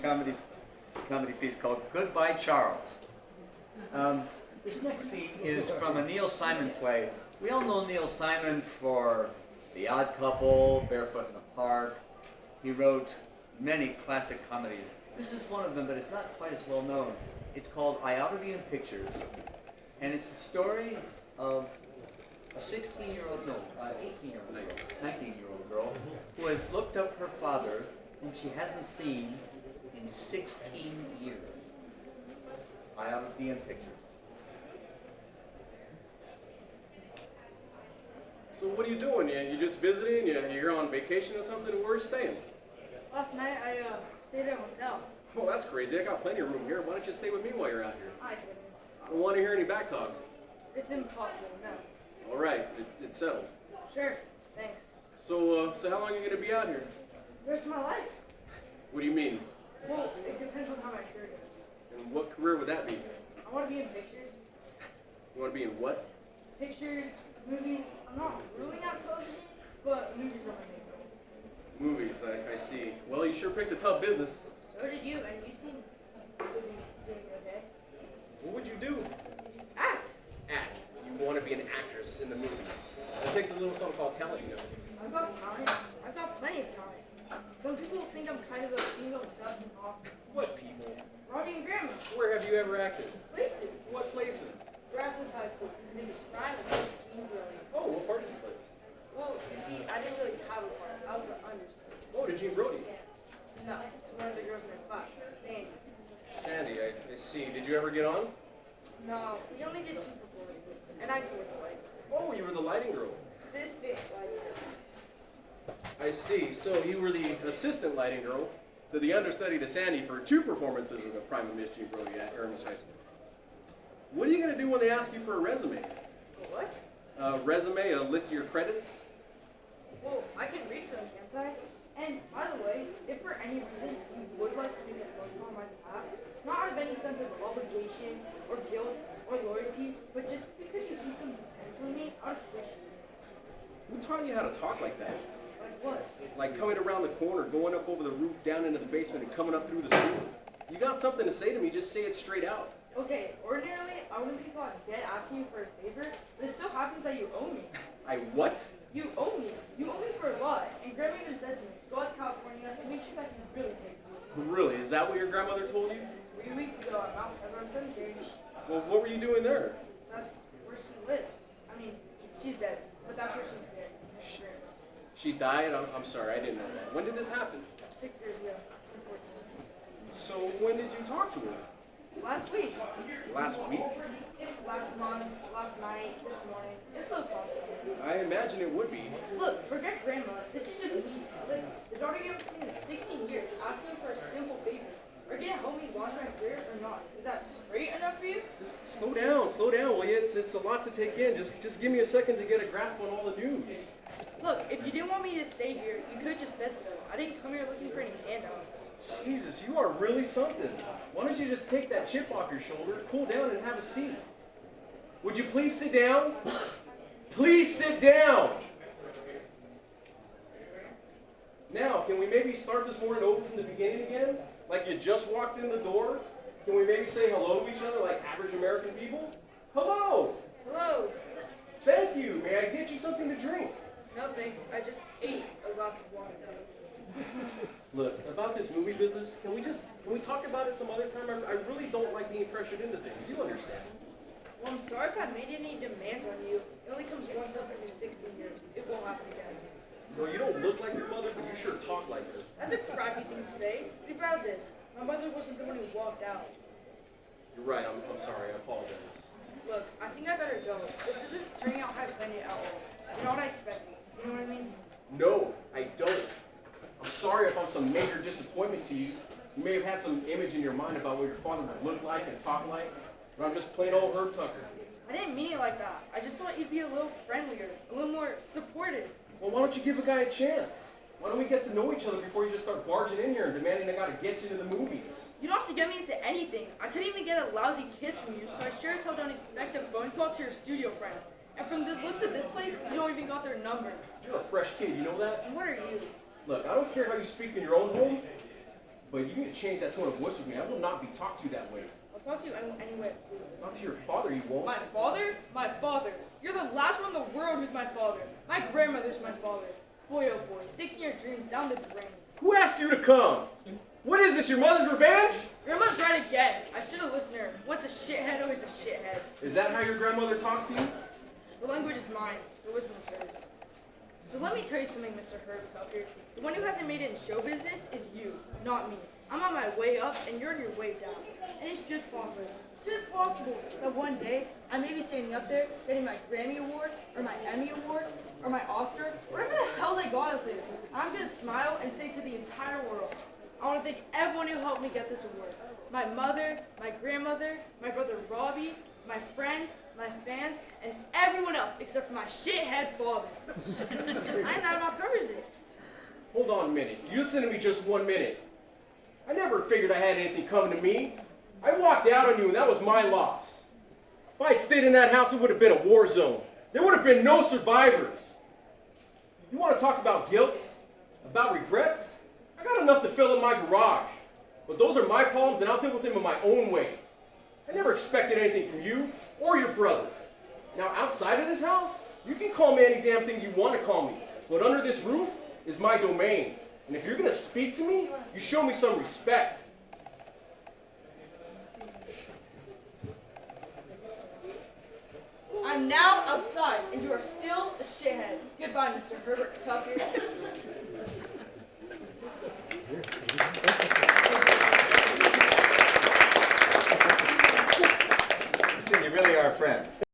comedy, comedy piece called Goodbye Charles. This next scene is from a Neil Simon play. We all know Neil Simon for The Odd Couple, Barefoot in the Park. He wrote many classic comedies. This is one of them, but it's not quite as well known. It's called I Ought to Be in Pictures. And it's the story of a 16-year-old, no, 18-year-old girl, 19-year-old girl, who has looked up her father, whom she hasn't seen in 16 years. I Ought to Be in Pictures. So what are you doing? You just visiting? You're on vacation or something? Where are you staying? Last night I stayed at a hotel. Oh, that's crazy. I got plenty of room here. Why don't you stay with me while you're out here? I couldn't. I don't want to hear any back talk. It's impossible, no. All right, it's settled. Sure, thanks. So how long are you going to be out here? The rest of my life? What do you mean? Well, it depends on how my career goes. And what career would that be? I want to be in pictures. You want to be in what? Pictures, movies. I'm not ruling out television, but movies are my main goal. Movies, I see. Well, you sure picked a tough business. So did you, and you seem doing okay. What would you do? Act! Act. You want to be an actress in the movies. It takes a little something called talent, you know. I've got talent. I've got plenty of talent. Some people think I'm kind of a female Dustin Hoffman. What people? Robbie and Grandma. Where have you ever acted? Places. What places? Erasmus High School. And then Ryan and Steve Brody. Oh, what part did you play? Well, you see, I didn't really have a part. I was the understudy. Oh, to Gene Brody. No, to one of the girls in our class, Sandy. Sandy, I see. Did you ever get on? No, we only did 2 performances, and I took the lights. Oh, you were the lighting girl. Assistant lighting. I see. So you were the assistant lighting girl to the understudy to Sandy for 2 performances of the Prime of Miss Gene Brody at Aramis High School. What are you going to do when they ask you for a resume? What? A resume, a list of your credits? Well, I can read for them, can't I? And, by the way, if for any reason you would like to make a phone call on my behalf, not out of any sense of obligation, or guilt, or loyalty, but just because you see some potential in me, I'd appreciate it. Who taught you how to talk like that? Like what? Like coming around the corner, going up over the roof, down into the basement, and coming up through the sewer. You got something to say to me, just say it straight out. Okay, ordinarily, I wouldn't be caught dead asking you for a favor, but it so happens that you owe me. I what? You owe me. You owe me for a lot. And Grandma even said to me, go out to California and make sure that you really take me. Really? Is that what your grandmother told you? 3 weeks ago at Mount Pleasant Cemetery. Well, what were you doing there? That's where she lives. I mean, she's dead, but that's where she's buried. She died? I'm sorry, I didn't know that. When did this happen? 6 years ago, 2014. So when did you talk to her? Last week. Last week? Last month, last night, this morning. It's so complicated. I imagine it would be. Look, forget Grandma. This is just me. Like, the daughter you haven't seen in 16 years, asking for a simple favor. Are you gonna help me launch my career or not? Is that straight enough for you? Just slow down, will you? It's a lot to take in. Just give me a second to get a grasp on all the news. Look, if you didn't want me to stay here, you could have just said so. I didn't come here looking for any handouts. Jesus, you are really something. Why don't you just take that chip off your shoulder, cool down, and have a seat? Would you please sit down? Please sit down! Now, can we maybe start this morning over from the beginning again? Like you just walked in the door? Can we maybe say hello to each other like average American people? Hello! Hello. Thank you. May I get you something to drink? No thanks. I just ate a glass of water. Look, about this movie business, can we talk about it some other time? I really don't like being pressured into things. You understand. Well, I'm sorry if I made any demands on you. It only comes once up every 16 years. It won't happen again. Well, you don't look like your mother, but you sure talk like her. That's a crappy thing to say. Be proud of this. My mother wasn't the one who walked out. You're right. I'm sorry. I apologize. Look, I think I better go. This isn't turning out how I planned it at all. You know what I expected. You know what I mean? No, I don't. I'm sorry if I'm some major disappointment to you. You may have had some image in your mind about what your father would look like and talk like, but I'm just plain old Herb Tucker. I didn't mean it like that. I just thought you'd be a little friendlier, a little more supportive. Well, why don't you give a guy a chance? Why don't we get to know each other before you just start barging in here and demanding I gotta get you to the movies? You don't have to get me into anything. I couldn't even get a lousy kiss from you, so I sure as hell don't expect a phone call to your studio friends. And from the looks of this place, you don't even got their number. You're a fresh kid, you know that? And what are you? Look, I don't care how you speak in your own home, but you need to change that tone of voice with me. I will not be talked to that way. I'll talk to you anyway, please. Talk to your father, you won't. My father? My father. You're the last one in the world who's my father. My grandmother's my father. Boy, oh boy, 16-year dreams down the drain. Who asked you to come? What is this, your mother's revenge? Grandma's right again. I should have listened to her. What's a shithead, always a shithead. Is that how your grandmother talks to you? The language is mine. The wisdom is hers. So let me tell you something, Mr. Herb Tucker. The one who hasn't made it in show business is you, not me. I'm on my way up, and you're on your way down. And it's just possible that one day I may be standing up there getting my Grammy Award, or my Emmy Award, or my Oscar, whatever the hell they got up there. I'm gonna smile and say to the entire world, I want to thank everyone who helped me get this award. My mother, my grandmother, my brother Robbie, my friends, my fans, and everyone else except for my shithead father. And that about covers it. Hold on a minute. You listen to me just 1 minute. I never figured I had anything coming to me. I walked out on you, and that was my loss. If I had stayed in that house, it would have been a war zone. There would have been no survivors. You want to talk about guilt? About regrets? I got enough to fill in my garage. But those are my problems, and I'll deal with them in my own way. I never expected anything from you or your brother. Now, outside of this house, you can call me any damn thing you want to call me. But under this roof is my domain. And if you're going to speak to me, you show me some respect. I'm now outside, and you are still a shithead. Goodbye, Mr. Herbert Tucker. You see, you really are friends.